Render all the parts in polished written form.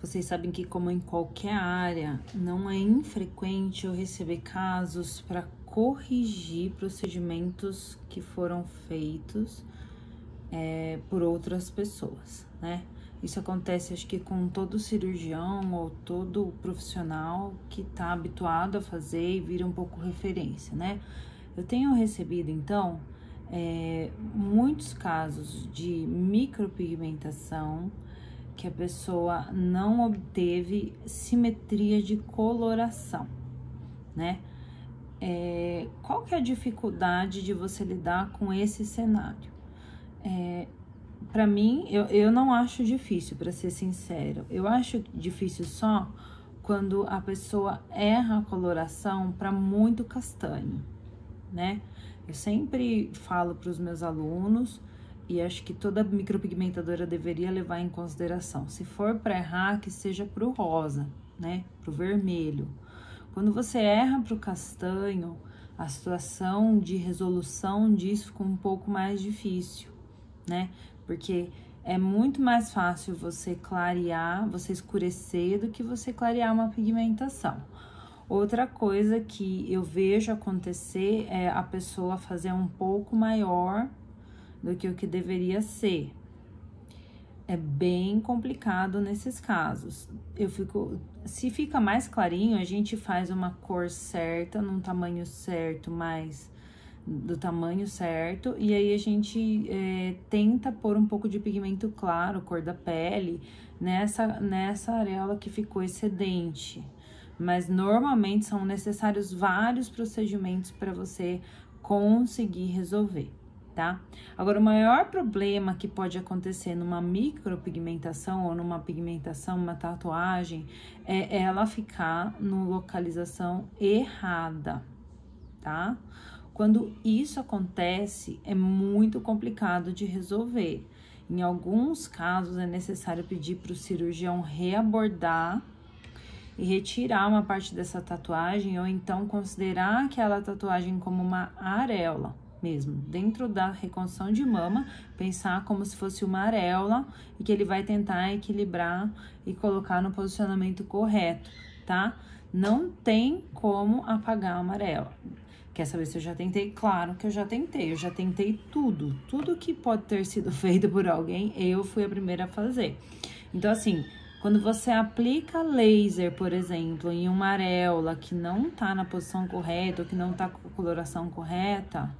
Vocês sabem que, como em qualquer área, não é infrequente eu receber casos para corrigir procedimentos que foram feitos por outras pessoas, né? Isso acontece, acho que com todo cirurgião ou todo profissional que está habituado a fazer e vira um pouco referência, né? Eu tenho recebido, então, muitos casos de micropigmentação que a pessoa não obteve simetria de coloração, né? Qual que é a dificuldade de você lidar com esse cenário? Para mim, eu não acho difícil, para ser sincero. Eu acho difícil só quando a pessoa erra a coloração para muito castanho, né? Eu sempre falo para os meus alunos, e acho que toda micropigmentadora deveria levar em consideração, se for para errar, que seja pro rosa, né? Pro vermelho. Quando você erra pro castanho, a situação de resolução disso fica um pouco mais difícil, né? Porque é muito mais fácil você clarear, você escurecer, do que você clarear uma pigmentação. Outra coisa que eu vejo acontecer é a pessoa fazer um pouco maior do que o que deveria ser. É bem complicado nesses casos. Se fica mais clarinho, a gente faz uma cor certa, num tamanho certo, mais do tamanho certo, e aí a gente tenta pôr um pouco de pigmento claro, cor da pele, nessa areola que ficou excedente. Mas normalmente são necessários vários procedimentos para você conseguir resolver, tá? Agora, o maior problema que pode acontecer numa micropigmentação ou numa pigmentação, uma tatuagem, é ela ficar no localização errada, tá? Quando isso acontece, é muito complicado de resolver. Em alguns casos, é necessário pedir para o cirurgião reabordar e retirar uma parte dessa tatuagem, ou então considerar aquela tatuagem como uma areola mesmo, dentro da reconstrução de mama, pensar como se fosse uma areola e que ele vai tentar equilibrar e colocar no posicionamento correto, tá? Não tem como apagar uma areola. Quer saber se eu já tentei? Claro que eu já tentei tudo que pode ter sido feito por alguém, eu fui a primeira a fazer. Então, assim, quando você aplica laser, por exemplo, em uma areola que não tá na posição correta, ou que não tá com a coloração correta,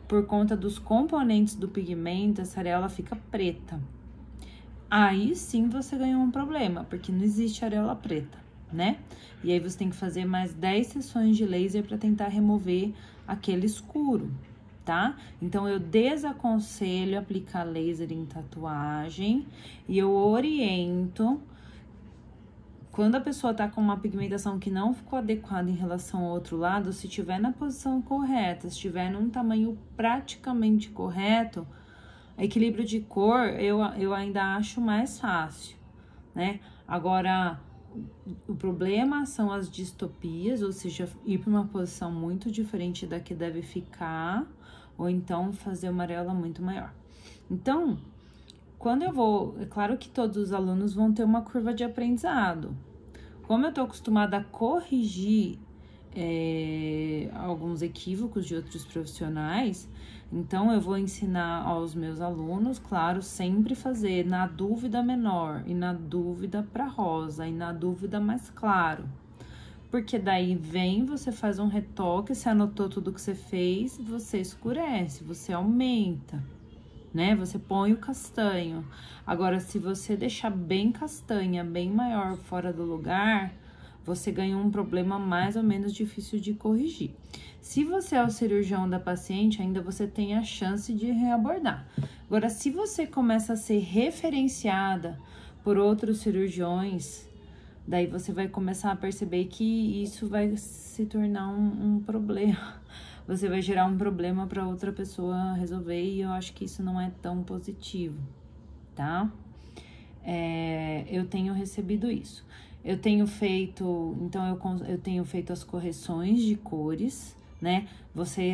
por conta dos componentes do pigmento, essa areola fica preta. Aí sim você ganhou um problema, porque não existe areola preta, né? E aí você tem que fazer mais 10 sessões de laser para tentar remover aquele escuro, tá? Então, eu desaconselho aplicar laser em tatuagem e eu oriento. Quando a pessoa tá com uma pigmentação que não ficou adequada em relação ao outro lado, se tiver na posição correta, se tiver num tamanho praticamente correto, equilíbrio de cor eu ainda acho mais fácil, né? Agora, o problema são as distopias, ou seja, ir para uma posição muito diferente da que deve ficar, ou então fazer uma areola muito maior. Então, quando eu vou... É claro que todos os alunos vão ter uma curva de aprendizado. Como eu tô acostumada a corrigir alguns equívocos de outros profissionais, então eu vou ensinar aos meus alunos, claro, sempre fazer na dúvida menor, e na dúvida para rosa, e na dúvida mais claro. Porque daí você faz um retoque, você anotou tudo que você fez, você escurece, você aumenta, né? Você põe o castanho. Agora, se você deixar bem castanha, bem maior fora do lugar, você ganha um problema mais ou menos difícil de corrigir. Se você é o cirurgião da paciente, ainda você tem a chance de reabordar. Agora, se você começa a ser referenciada por outros cirurgiões, daí você vai começar a perceber que isso vai se tornar um problema. Você vai gerar um problema para outra pessoa resolver, e eu acho que isso não é tão positivo, tá? Eu tenho recebido isso. Eu tenho feito, então eu tenho feito as correções de cores, né?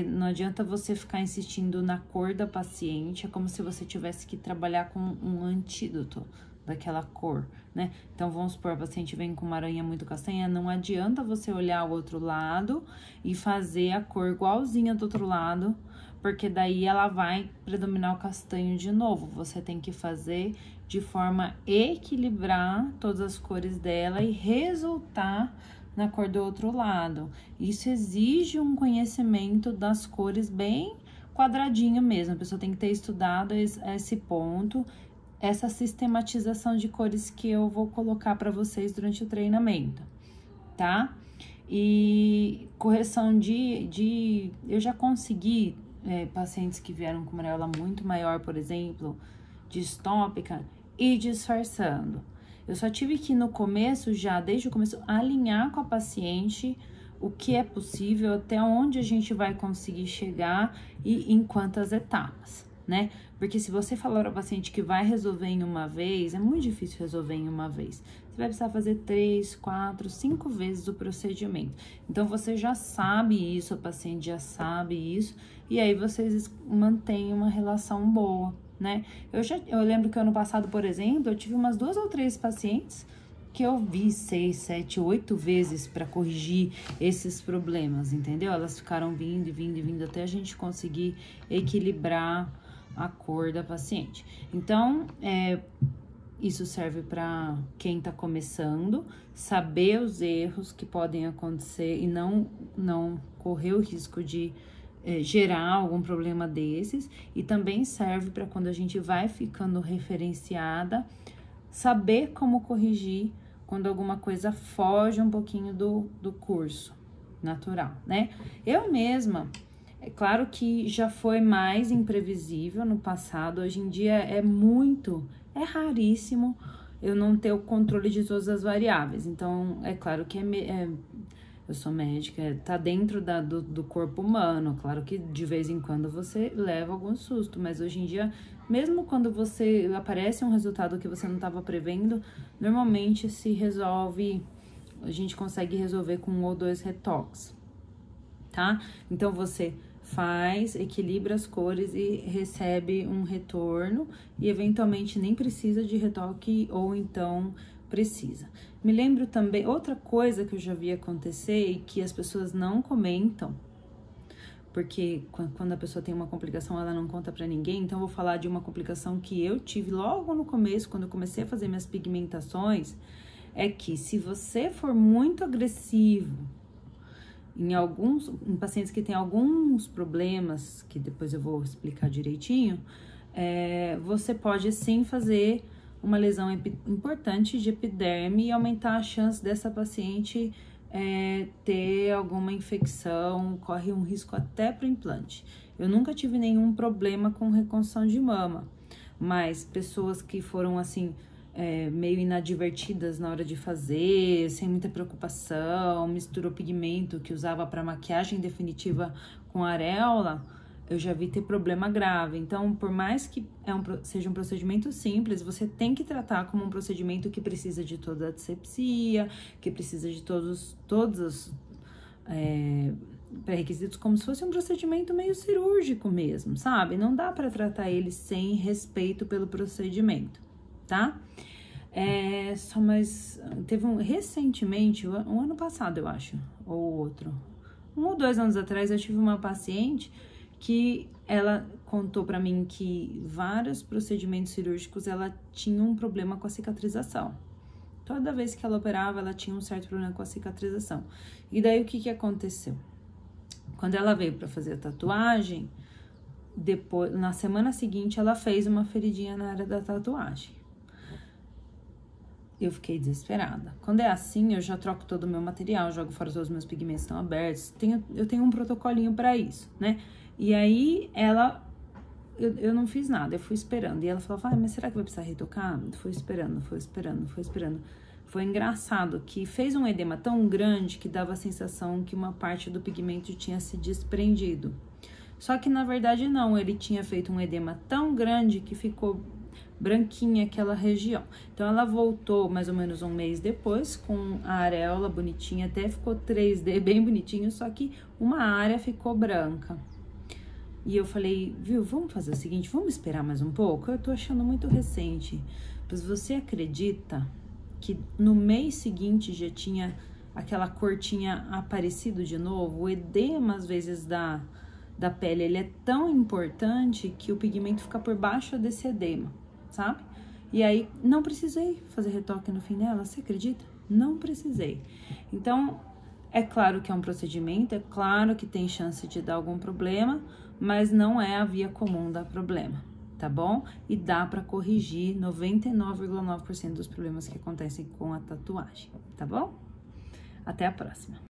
Não adianta você ficar insistindo na cor da paciente, é como se você tivesse que trabalhar com um antídoto, daquela cor, né? Então, vamos supor, a paciente vem com uma aranha muito castanha, não adianta você olhar o outro lado e fazer a cor igualzinha do outro lado, porque daí ela vai predominar o castanho de novo. Você tem que fazer de forma a equilibrar todas as cores dela e resultar na cor do outro lado. Isso exige um conhecimento das cores bem quadradinho mesmo. A pessoa tem que ter estudado esse ponto, essa sistematização de cores que eu vou colocar para vocês durante o treinamento, tá? E correção eu já consegui pacientes que vieram com uma areola muito maior, por exemplo, distópica, e disfarçando. Eu só tive que no começo, desde o começo, alinhar com a paciente o que é possível, até onde a gente vai conseguir chegar e em quantas etapas, né? Porque se você falar ao paciente que vai resolver em uma vez, é muito difícil resolver em uma vez. Você vai precisar fazer 3, 4, 5 vezes o procedimento. Então, você já sabe isso, a paciente já sabe isso, e aí vocês mantêm uma relação boa, né? Eu lembro que ano passado, por exemplo, eu tive umas 2 ou 3 pacientes que eu vi 6, 7, 8 vezes para corrigir esses problemas, entendeu? Elas ficaram vindo e vindo e vindo até a gente conseguir equilibrar a cor da paciente. Então, isso serve para quem tá começando, saber os erros que podem acontecer e não correr o risco de gerar algum problema desses, e também serve para quando a gente vai ficando referenciada, saber como corrigir quando alguma coisa foge um pouquinho do curso natural, né? Eu mesma, é claro que já foi mais imprevisível no passado, hoje em dia é raríssimo eu não ter o controle de todas as variáveis. Então, é claro que eu sou médica, tá dentro do corpo humano. Claro que de vez em quando você leva algum susto, mas hoje em dia, mesmo quando aparece um resultado que você não estava prevendo, normalmente se resolve, a gente consegue resolver com 1 ou 2 retoques, tá? Então, você equilibra as cores e recebe um retorno, e eventualmente nem precisa de retoque, ou então precisa. Me lembro também, outra coisa que eu já vi acontecer e que as pessoas não comentam, porque quando a pessoa tem uma complicação, ela não conta pra ninguém. Então, eu vou falar de uma complicação que eu tive logo no começo, quando eu comecei a fazer minhas pigmentações, é que se você for muito agressivo em pacientes que têm alguns problemas, que depois eu vou explicar direitinho, você pode sim fazer uma lesão importante de epiderme e aumentar a chance dessa paciente ter alguma infecção, corre um risco até para o implante. Eu nunca tive nenhum problema com reconstrução de mama, mas pessoas que foram assim, meio inadvertidas na hora de fazer, sem muita preocupação, misturou pigmento que usava para maquiagem definitiva com areola, eu já vi ter problema grave. Então, por mais que seja um procedimento simples, você tem que tratar como um procedimento que precisa de toda a asepsia, que precisa de todos os pré-requisitos, como se fosse um procedimento meio cirúrgico mesmo, sabe? Não dá para tratar ele sem respeito pelo procedimento, tá? Teve recentemente, um ano passado, eu acho, ou outro, 1 ou 2 anos atrás, eu tive uma paciente que ela contou pra mim que vários procedimentos cirúrgicos, ela tinha um problema com a cicatrização. Toda vez que ela operava, ela tinha um certo problema com a cicatrização. E daí, o que aconteceu? Quando ela veio pra fazer a tatuagem, depois, na semana seguinte, ela fez uma feridinha na área da tatuagem. Eu fiquei desesperada. Quando é assim, eu já troco todo o meu material, jogo fora todos os meus pigmentos, estão abertos. Eu tenho um protocolinho pra isso, né? E aí, eu não fiz nada, eu fui esperando. E ela falou, mas será que vai precisar retocar? Foi esperando. Foi engraçado que fez um edema tão grande que dava a sensação que uma parte do pigmento tinha se desprendido. Só que, na verdade, não. Ele tinha feito um edema tão grande que ficou branquinha aquela região. Então, ela voltou mais ou menos 1 mês depois com a areola bonitinha, até ficou 3D bem bonitinho, só que uma área ficou branca. E eu falei, viu, vamos fazer o seguinte, vamos esperar mais um pouco? Eu tô achando muito recente aspas, você acredita que no mês seguinte já tinha aquela cor tinha aparecido de novo? O edema, às vezes, da pele, ele é tão importante que o pigmento fica por baixo desse edema, sabe? E aí, não precisei fazer retoque no fim dela, você acredita? Não precisei. Então, é claro que é um procedimento, é claro que tem chance de dar algum problema, mas não é a via comum dar problema, tá bom? E dá pra corrigir 99,9% dos problemas que acontecem com a tatuagem, tá bom? Até a próxima!